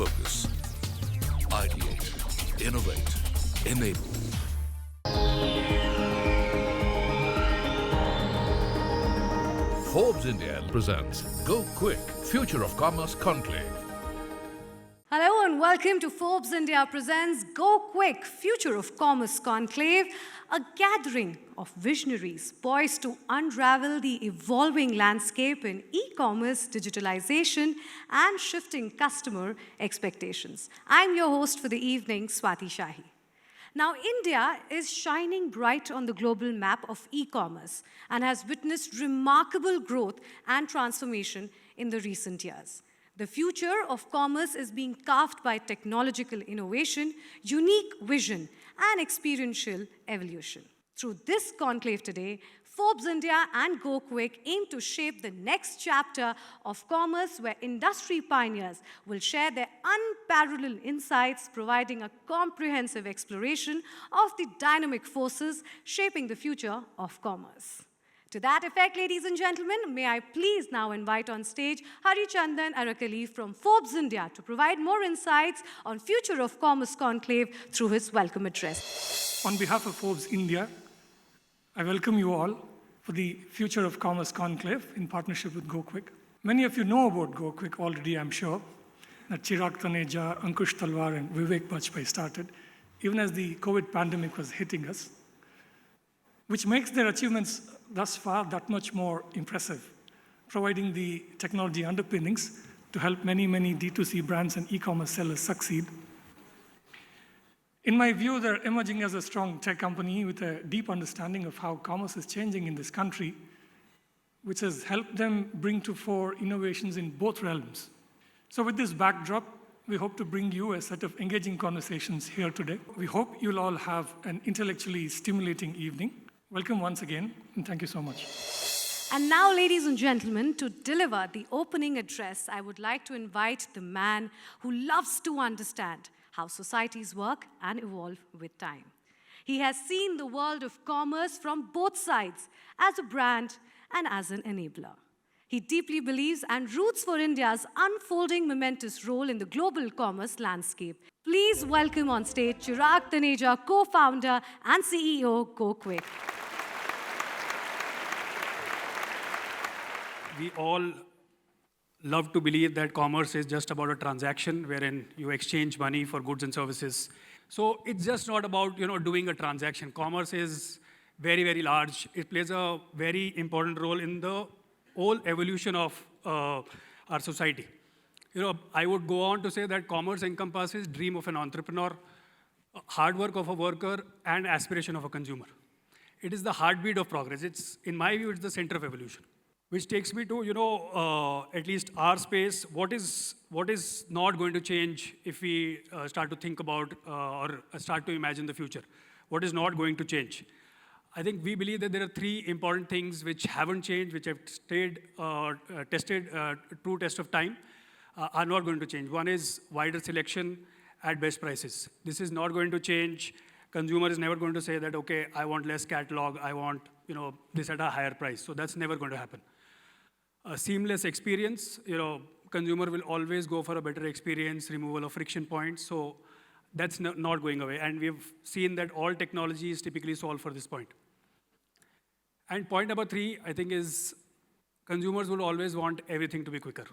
focus. Ideate, innovate, enable. Forbes India presents GoKwik, Future of Commerce Conclave. Hello and welcome to Forbes India presents GoKwik, Future of Commerce Conclave, a gathering of visionaries poised to unravel the evolving landscape in e-commerce, digitalization, and shifting customer expectations. I'm your host for the evening, Swati Shahi. Now, India is shining bright on the global map of e-commerce and has witnessed remarkable growth and transformation in the recent years. The future of commerce is being carved by technological innovation, unique vision, and experiential evolution. Through this conclave today, Forbes India and GoKwik aim to shape the next chapter of commerce where industry pioneers will share their unparalleled insights, providing a comprehensive exploration of the dynamic forces shaping the future of commerce. To that effect, ladies and gentlemen, may I please now invite on stage Hari Chandan Arakali from Forbes India to provide more insights on Future of Commerce Conclave through his welcome address. On behalf of Forbes India, I welcome you all for the Future of Commerce Conclave in partnership with GoKwik. Many of you know about GoKwik already, I'm sure, that Chirag Taneja, Ankush Talwar, and Vivek Bajpai started, even as the COVID pandemic was hitting us, which makes their achievements thus far that much more impressive, providing the technology underpinnings to help many, many D2C brands and e-commerce sellers succeed. In my view, they're emerging as a strong tech company with a deep understanding of how commerce is changing in this country, which has helped them bring to fore innovations in both realms. So with this backdrop, we hope to bring you a set of engaging conversations here today. We hope you'll all have an intellectually stimulating evening. Welcome once again, and thank you so much. And now, ladies and gentlemen, to deliver the opening address, I would like to invite the man who loves to understand how societies work and evolve with time. He has seen the world of commerce from both sides, as a brand and as an enabler. He deeply believes and roots for India's unfolding momentous role in the global commerce landscape. Please welcome on stage Chirag Taneja, co-founder and CEO, GoKwik. We all love to believe that commerce is just about a transaction wherein you exchange money for goods and services. So it's just not about doing a transaction. Commerce is very, very large. It plays a very important role in the whole evolution of our society. I would go on to say that commerce encompasses dream of an entrepreneur, hard work of a worker, and aspiration of a consumer. It is the heartbeat of progress. In my view, it's the center of evolution. Which takes me to, at least our space, what is not going to change if we start to think about or start to imagine the future? What is not going to change? I think we believe that there are three important things which haven't changed, which have stayed tested, true test of time, are not going to change. One is wider selection at best prices. This is not going to change. Consumer is never going to say that, okay, I want less catalog, I want this at a higher price. So that's never going to happen. A seamless experience, consumer will always go for a better experience, removal of friction points. So that's not going away. And we've seen that all technologies typically solve for this point. And point number three, I think, is consumers will always want everything to be quicker.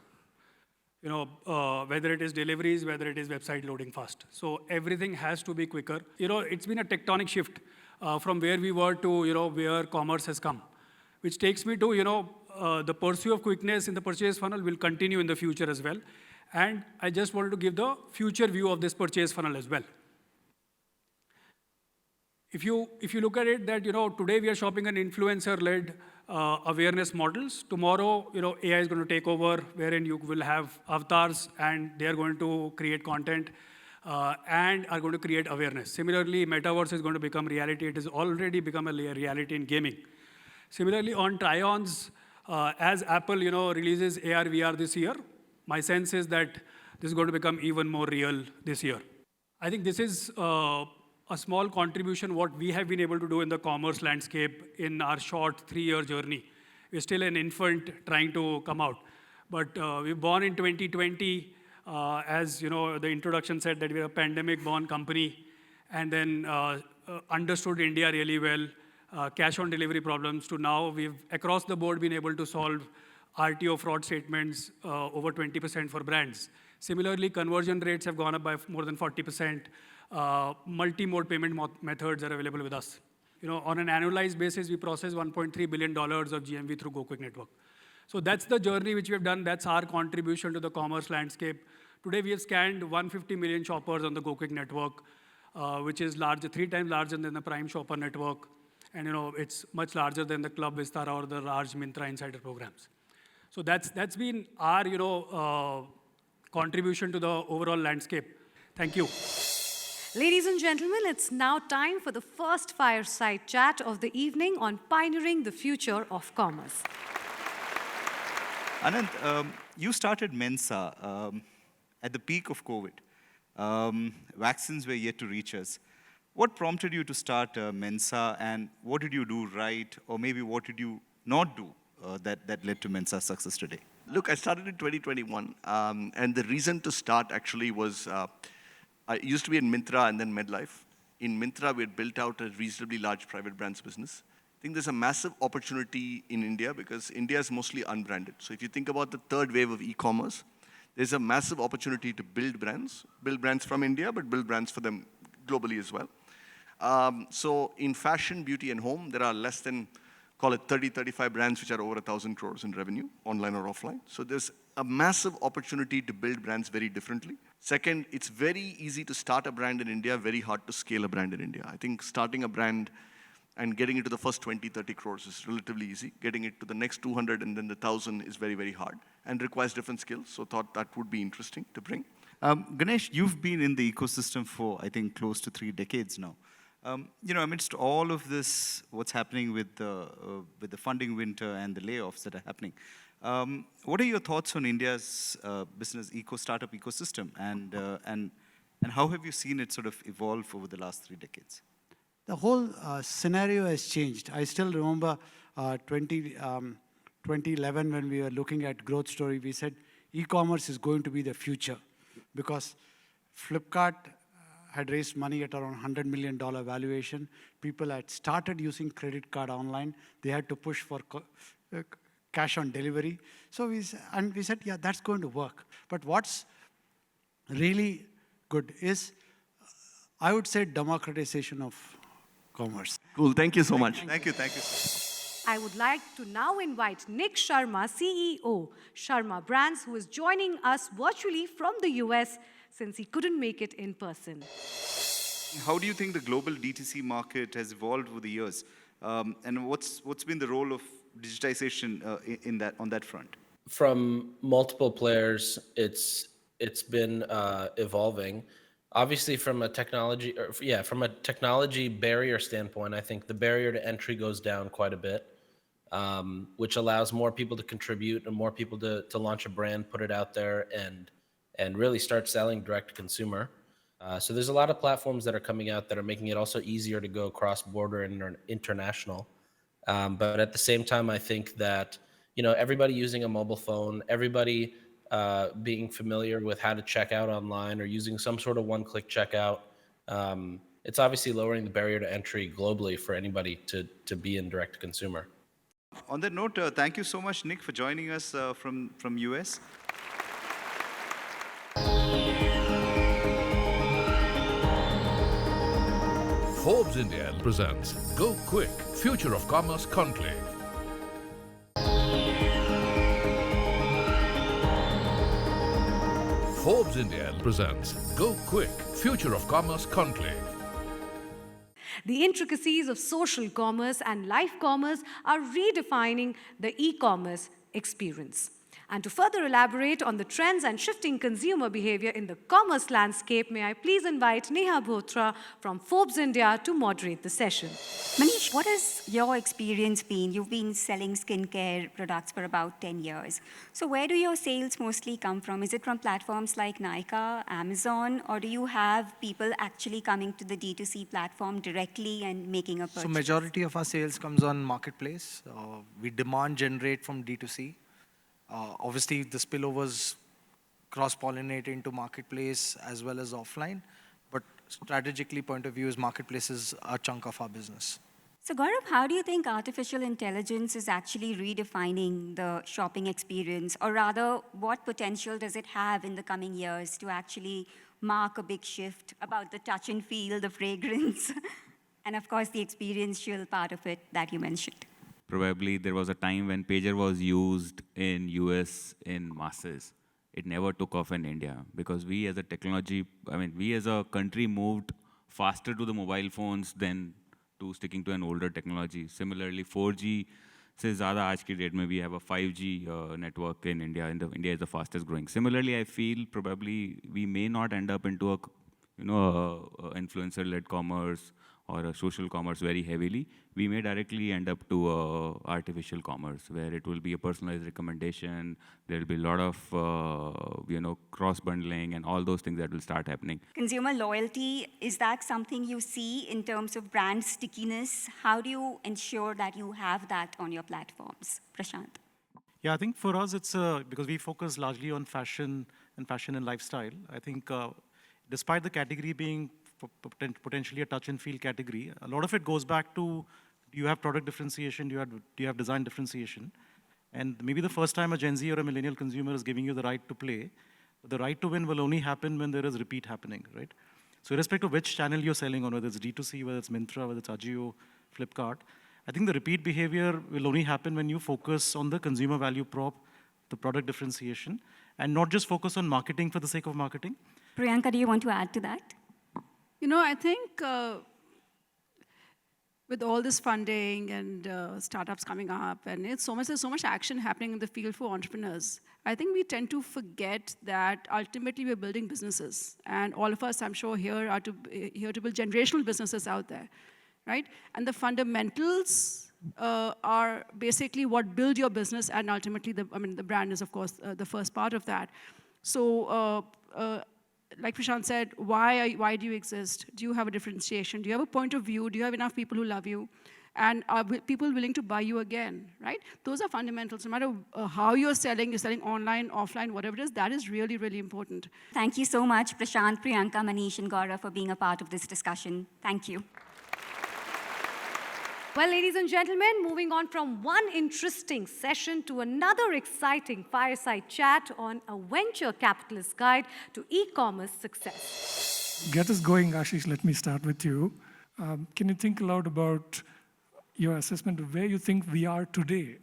Whether it is deliveries, whether it is website loading fast. So everything has to be quicker. It's been a tectonic shift from where we were to, where commerce has come. Which takes me to, the pursuit of quickness in the purchase funnel will continue in the future as well. And I just wanted to give the future view of this purchase funnel as well. If you look at it that, today we are shopping an influencer-led awareness models. Tomorrow, AI is going to take over, wherein you will have avatars and they are going to create content and are going to create awareness. Similarly, metaverse is going to become reality. It has already become a reality in gaming. Similarly, on try-ons, as Apple, releases AR, VR this year, my sense is that this is going to become even more real this year. I think this is a small contribution what we have been able to do in the commerce landscape in our short 3-year journey. We're still an infant trying to come out. But we were born in 2020. As you know, the introduction said that we're a pandemic-born company, and then understood India really well, cash-on-delivery problems, to now we've, across the board, been able to solve RTO fraud statements over 20% for brands. Similarly, conversion rates have gone up by more than 40%. Multi-mode payment methods are available with us. You know, on an annualized basis, we process $1.3 billion of GMV through GoKwik network. So that's the journey which we have done. That's our contribution to the commerce landscape. Today, we have scanned 150 million shoppers on the GoKwik network, which is 3 times larger than the Prime Shopper network. And you know, it's much larger than the Club Vistara or the large Myntra Insider programs. So that's been our contribution to the overall landscape. Thank you. Ladies and gentlemen, it's now time for the first fireside chat of the evening on pioneering the future of commerce. Anand, you started Mensa at the peak of COVID. Vaccines were yet to reach us. What prompted you to start Mensa, and what did you do right, or maybe what did you not do that led to Mensa's success today? Look, I started in 2021, and the reason to start actually was I used to be in Myntra and then MedLife. In Myntra, we had built out a reasonably large private brands business. I think there's a massive opportunity in India because India is mostly unbranded. So if you think about the third wave of e-commerce, there's a massive opportunity to build brands from India, but build brands for them globally as well. So in fashion, beauty, and home, there are less than, call it 30, 35 brands which are over 1,000 crores in revenue, online or offline. So there's a massive opportunity to build brands very differently. Second, it's very easy to start a brand in India, very hard to scale a brand in India. I think starting a brand and getting it to the first 20, 30 crores is relatively easy. Getting it to the next 200 and then the 1,000 is very, very hard and requires different skills. So thought that would be interesting to bring. Ganesh, you've been in the ecosystem for, I think, close to 3 decades now. You know, amidst all of this, what's happening with the funding winter and the layoffs that are happening, what are your thoughts on India's business startup ecosystem, and how have you seen it sort of evolve over the last 3 decades? The whole scenario has changed. I still remember 2011 when we were looking at growth story, we said e-commerce is going to be the future because Flipkart had raised money at around $100 million valuation. People had started using credit card online. They had to push for cash on delivery. So we said, yeah, that's going to work. But what's really good is, I would say, democratization of commerce. Cool, thank you so much. Thank you. I would like to now invite Nick Sharma, CEO, Sharma Brands, who is joining us virtually from the US since he couldn't make it in person. How do you think the global DTC market has evolved over the years? And what's been the role of digitization on that front? From multiple players, it's been evolving. Obviously, from a technology barrier standpoint, I think the barrier to entry goes down quite a bit, which allows more people to contribute and more people to launch a brand, put it out there, and really start selling direct to consumer. So there's a lot of platforms that are coming out that are making it also easier to go cross-border and international. But at the same time, I think that everybody using a mobile phone, everybody being familiar with how to check out online or using some sort of one-click checkout, it's obviously lowering the barrier to entry globally for anybody to be in direct to consumer. On that note, thank you so much, Nick, for joining us from US. Forbes India presents GoKwik, Future of Commerce Conclave. Forbes India presents GoKwik, Future of Commerce Conclave. The intricacies of social commerce and life commerce are redefining the e-commerce experience. And to further elaborate on the trends and shifting consumer behavior in the commerce landscape, may I please invite Neha Bhotra from Forbes India to moderate the session. Manish, what has your experience been? You've been selling skincare products for about 10 years. So where do your sales mostly come from? Is it from platforms like Nykaa, Amazon, or do you have people actually coming to the D2C platform directly and making a purchase? So majority of our sales comes on marketplace. We demand generate from D2C. Obviously, the spillovers cross-pollinate into marketplace as well as offline. But strategically point of view is marketplaces are a chunk of our business. So Gaurav, how do you think artificial intelligence is actually redefining the shopping experience? Or rather, what potential does it have in the coming years to actually mark a big shift about the touch and feel, the fragrance, and of course the experiential part of it that you mentioned? Probably there was a time when pager was used in US in masses. It never took off in India because we as a technology, we as a country moved faster to the mobile phones than to sticking to an older technology. Similarly, 4G से ज़्यादा आज की date में we have a 5G network in India, and India is the fastest growing. Similarly, I feel probably we may not end up into a influencer-led commerce or a social commerce very heavily. We may directly end up to artificial commerce where it will be a personalized recommendation. There will be a lot of cross-bundling and all those things that will start happening. Consumer loyalty, is that something you see in terms of brand stickiness? How do you ensure that you have that on your platforms? Prashant. Yeah, I think for us it's because we focus largely on fashion and lifestyle. I think despite the category being potentially a touch and feel category, a lot of it goes back to, do you have product differentiation, do you have design differentiation? And maybe the first time a Gen Z or a millennial consumer is giving you the right to play, the right to win will only happen when there is repeat happening, right? So irrespective of which channel you're selling on, whether it's D2C, whether it's Myntra, whether it's Ajio, Flipkart, I think the repeat behavior will only happen when you focus on the consumer value prop, the product differentiation, and not just focus on marketing for the sake of marketing. Priyanka, do you want to add to that? I think with all this funding and startups coming up, and there's so much action happening in the field for entrepreneurs, I think we tend to forget that ultimately we're building businesses. And all of us, I'm sure, here are here to build generational businesses out there, right? And the fundamentals are basically what build your business, and ultimately, the brand is, of course, the first part of that. So, like Prashant said, why do you exist? Do you have a differentiation? Do you have a point of view? Do you have enough people who love you? And are people willing to buy you again, right? Those are fundamentals. No matter how you're selling online, offline, whatever it is, that is really, really important. Thank you so much, Prashant, Priyanka, Manish, and Gaurav, for being a part of this discussion. Thank you. Well, ladies and gentlemen, moving on from one interesting session to another exciting fireside chat on a venture capitalist guide to e-commerce success. Get us going, Ashish. Let me start with you. Can you think aloud about your assessment of where you think we are today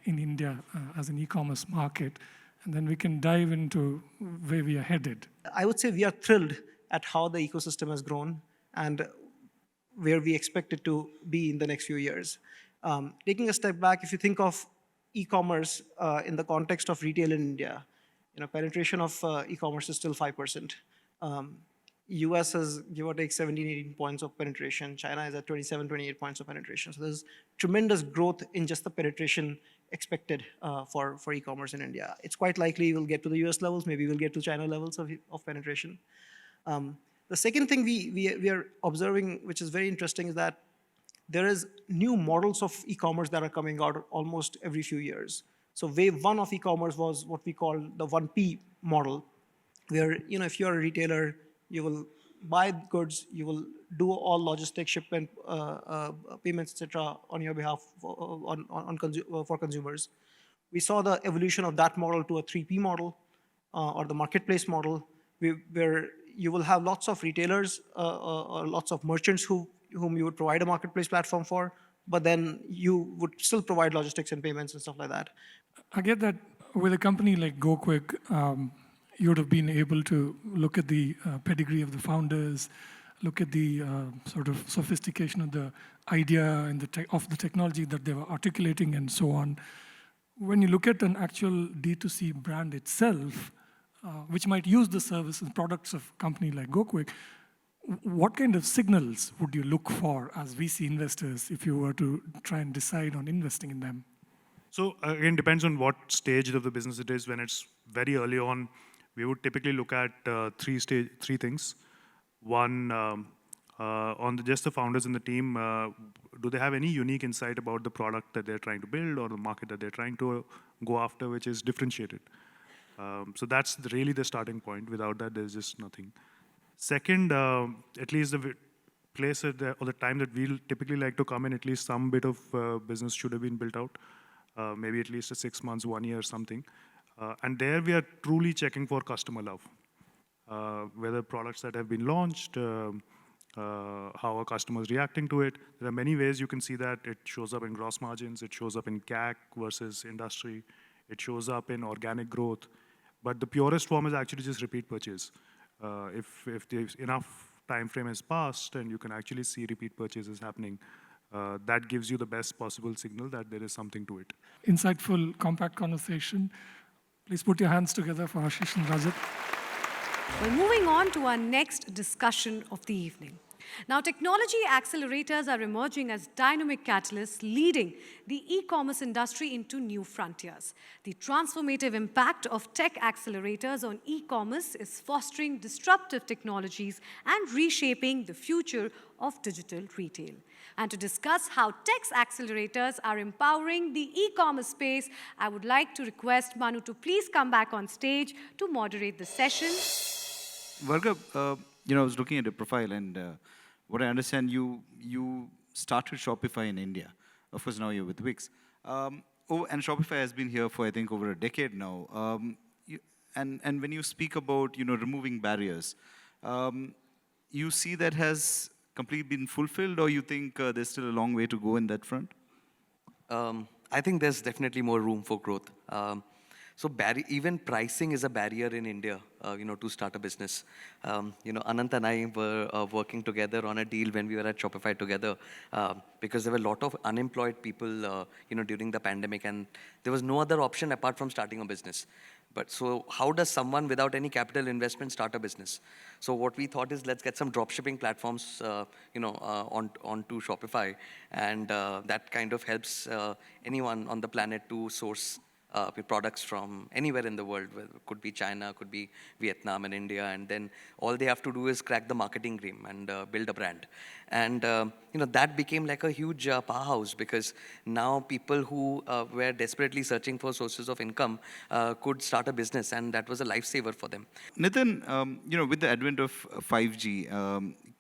in India as an e-commerce market? And then we can dive into where we are headed. I would say we are thrilled at how the ecosystem has grown and where we expect it to be in the next few years. Taking a step back, if you think of e-commerce in the context of retail in India, penetration of e-commerce is still 5%. US has, give or take, 17, 18 points of penetration. China is at 27, 28 points of penetration. So there's tremendous growth in just the penetration expected for e-commerce in India. It's quite likely we'll get to the US levels, maybe we'll get to China levels of penetration. The second thing we are observing, which is very interesting, is that there is new models of e-commerce that are coming out almost every few years. So wave one of e-commerce was what we call the 1P model, where if you're a retailer, you will buy goods, you will do all logistics, shipment, payments, etc. on your behalf for consumers. We saw the evolution of that model to a 3P model or the marketplace model, where you will have lots of retailers or lots of merchants whom you would provide a marketplace platform for, but then you would still provide logistics and payments and stuff like that. I get that with a company like GoKwik, you would have been able to look at the pedigree of the founders, look at the sort of sophistication of the idea and of the technology that they were articulating and so on. When you look at an actual D2C brand itself, which might use the services and products of a company like GoKwik, what kind of signals would you look for as VC investors if you were to try and decide on investing in them? So again, depends on what stage of the business it is. When it's very early on, we would typically look at three things. One, on just the founders in the team, do they have any unique insight about the product that they're trying to build or the market that they're trying to go after, which is differentiated? So that's really the starting point. Without that, there's just nothing. Second, at least the place or the time that we'll typically like to come in, at least some bit of business should have been built out. Maybe at least 6 months, 1 year, something. And there we are truly checking for customer love. Whether products that have been launched, how are customers reacting to it. There are many ways you can see that. It shows up in gross margins, it shows up in CAC versus industry, it shows up in organic growth. But the purest form is actually just repeat purchase. If there's enough time frame has passed and you can actually see repeat purchases happening, that gives you the best possible signal that there is something to it. Insightful, compact conversation. Please put your hands together for Ashish and Rajat. Well, moving on to our next discussion of the evening. Now, technology accelerators are emerging as dynamic catalysts leading the e-commerce industry into new frontiers. The transformative impact of tech accelerators on e-commerce is fostering disruptive technologies and reshaping the future of digital retail. And to discuss how tech accelerators are empowering the e-commerce space, I would like to request Manu to please come back on stage to moderate the session. Varga, I was looking at your profile, and what I understand, you started Shopify in India. Of course, now you're with Wix. And Shopify has been here for, I think, over a decade now. And when you speak about, removing barriers, you see that has completely been fulfilled, or you think there's still a long way to go in that front? I think there's definitely more room for growth. So even pricing is a barrier in India, to start a business. Anant and I were working together on a deal when we were at Shopify together, because there were a lot of unemployed people, during the pandemic, and there was no other option apart from starting a business. But so how does someone without any capital investment start a business? So what we thought is, let's get some dropshipping platforms, onto Shopify, and that kind of helps anyone on the planet to source products from anywhere in the world. Could be China, could be Vietnam and India, and then all they have to do is crack the marketing game and build a brand. And that became like a huge powerhouse, because now people who were desperately searching for sources of income could start a business, and that was a lifesaver for them. Nitin, with the advent of 5G,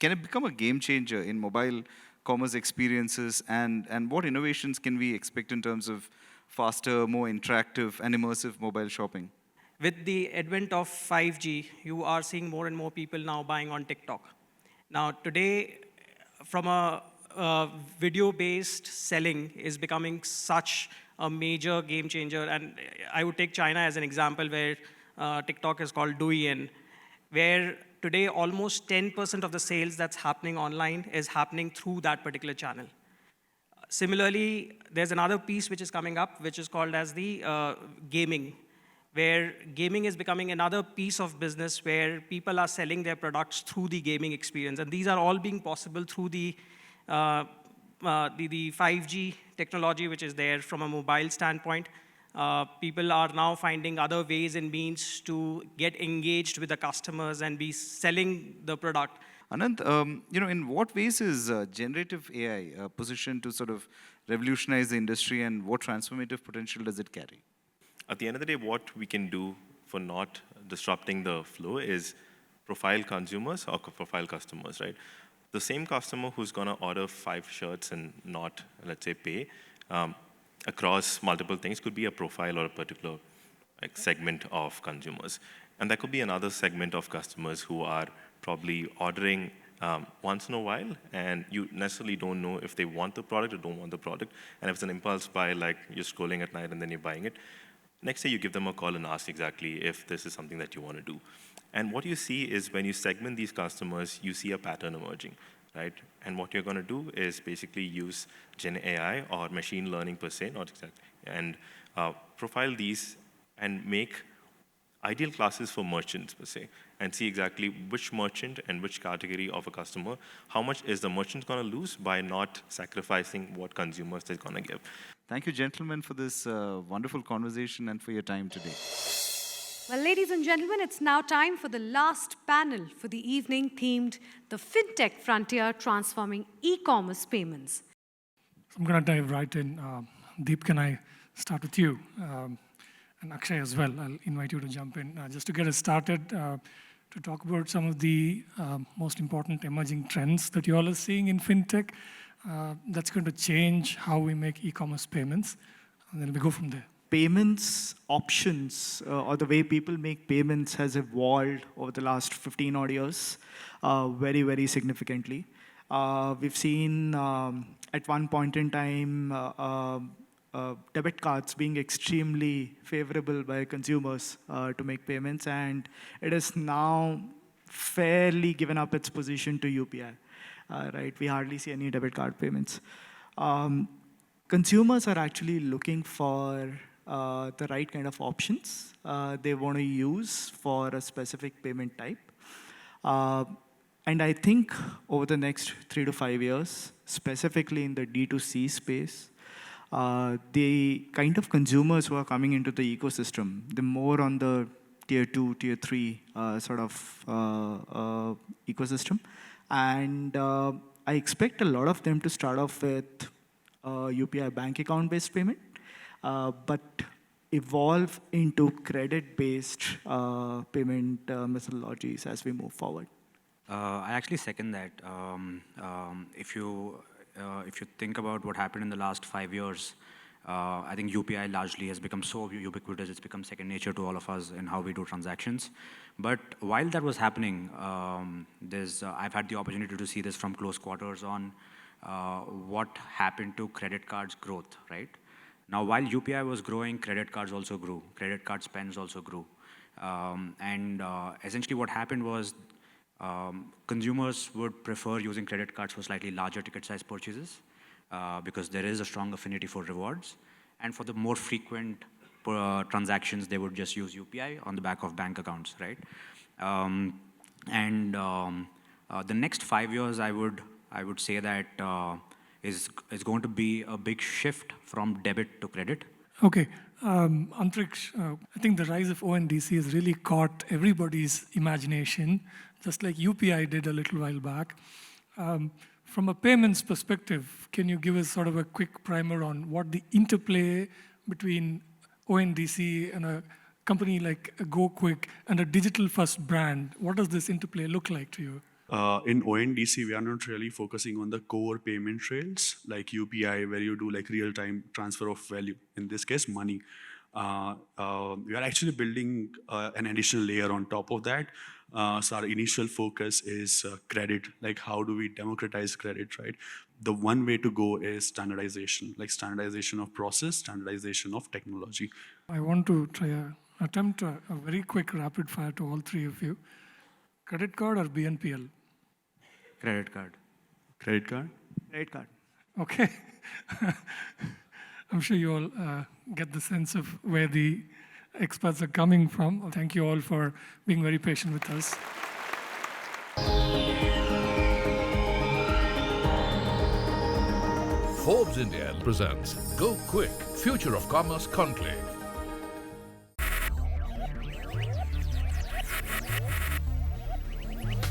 can it become a game changer in mobile commerce experiences, and what innovations can we expect in terms of faster, more interactive and immersive mobile shopping? With the advent of 5G, you are seeing more and more people now buying on TikTok. Now, today, from a video-based selling is becoming such a major game changer. And I would take China as an example, where TikTok is called Douyin, where today almost 10% of the sales that's happening online is happening through that particular channel. Similarly, there's another piece which is coming up, which is called as the gaming, where gaming is becoming another piece of business where people are selling their products through the gaming experience. And these are all being possible through the 5G technology, which is there from a mobile standpoint. People are now finding other ways and means to get engaged with the customers and be selling the product. Anant, in what ways is generative AI positioned to sort of revolutionize the industry, and what transformative potential does it carry? At the end of the day, what we can do for not disrupting the flow is profile consumers or profile customers, right? The same customer who's going to order 5 shirts and not, let's say, pay across multiple things could be a profile or a particular segment of consumers. And there could be another segment of customers who are probably ordering once in a while, and you necessarily don't know if they want the product or don't want the product. And if it's an impulse buy, like you're scrolling at night and then you're buying it, next day you give them a call and ask exactly if this is something that you want to do. And what you see is when you segment these customers, you see a pattern emerging, right? And what you're going to do is basically use Gen AI or machine learning per se, not exactly, and profile these and make ideal classes for merchants per se, and see exactly which merchant and which category of a customer, how much is the merchant going to lose by not sacrificing what consumers they're going to give. Thank you, gentlemen, for this wonderful conversation and for your time today. Well, ladies and gentlemen, it's now time for the last panel for the evening, themed The Fintech Frontier Transforming E-Commerce Payments. I'm going to dive right in. Deep, can I start with you? and Akshay as well. I'll invite you to jump in just to get us started to talk about some of the most important emerging trends that you all are seeing in fintech that's going to change how we make e-commerce payments. And then we go from there. Payments options or the way people make payments has evolved over the last 15 odd years very, very significantly. We've seen at one point in time debit cards being extremely favorable by consumers to make payments, and it is now fairly given up its position to UPI. Right? We hardly see any debit card payments. Consumers are actually looking for the right kind of options they want to use for a specific payment type. And I think over the next 3 to 5 years, specifically in the D2C space, the kind of consumers who are coming into the ecosystem, the more on the tier 2, tier 3 sort of ecosystem. And I expect a lot of them to start off with UPI bank account-based payment, but evolve into credit-based payment methodologies as we move forward. I actually second that. If you think about what happened in the last 5 years, I think UPI largely has become so ubiquitous, it's become second nature to all of us in how we do transactions. But while that was happening, I've had the opportunity to see this from close quarters on what happened to credit cards growth, right? Now, while UPI was growing, credit cards also grew. Credit card spends also grew. Essentially what happened was consumers would prefer using credit cards for slightly larger ticket size purchases because there is a strong affinity for rewards. And for the more frequent transactions, they would just use UPI on the back of bank accounts, right? The next 5 years, I would say that is going to be a big shift from debit to credit. Okay, Antriksh, I think the rise of ONDC has really caught everybody's imagination, just like UPI did a little while back. From a payments perspective, can you give us sort of a quick primer on what the interplay between ONDC and a company like GoKwik and a digital-first brand, what does this interplay look like to you? In ONDC, we are not really focusing on the core payment rails like UPI, where you do like real-time transfer of value, in this case, money. We are actually building an additional layer on top of that. So our initial focus is credit, like how do we democratize credit, right? The one way to go is standardization, like standardization of process, standardization of technology. I want to attempt a very quick rapid fire to all three of you. Credit card or BNPL? Credit card. Credit card? Credit card. Okay. I'm sure you all get the sense of where the experts are coming from. Thank you all for being very patient with us. Forbes India presents GoKwik, Future of Commerce Conclave.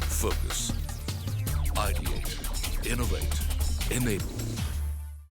Focus, ideate, innovate, enable.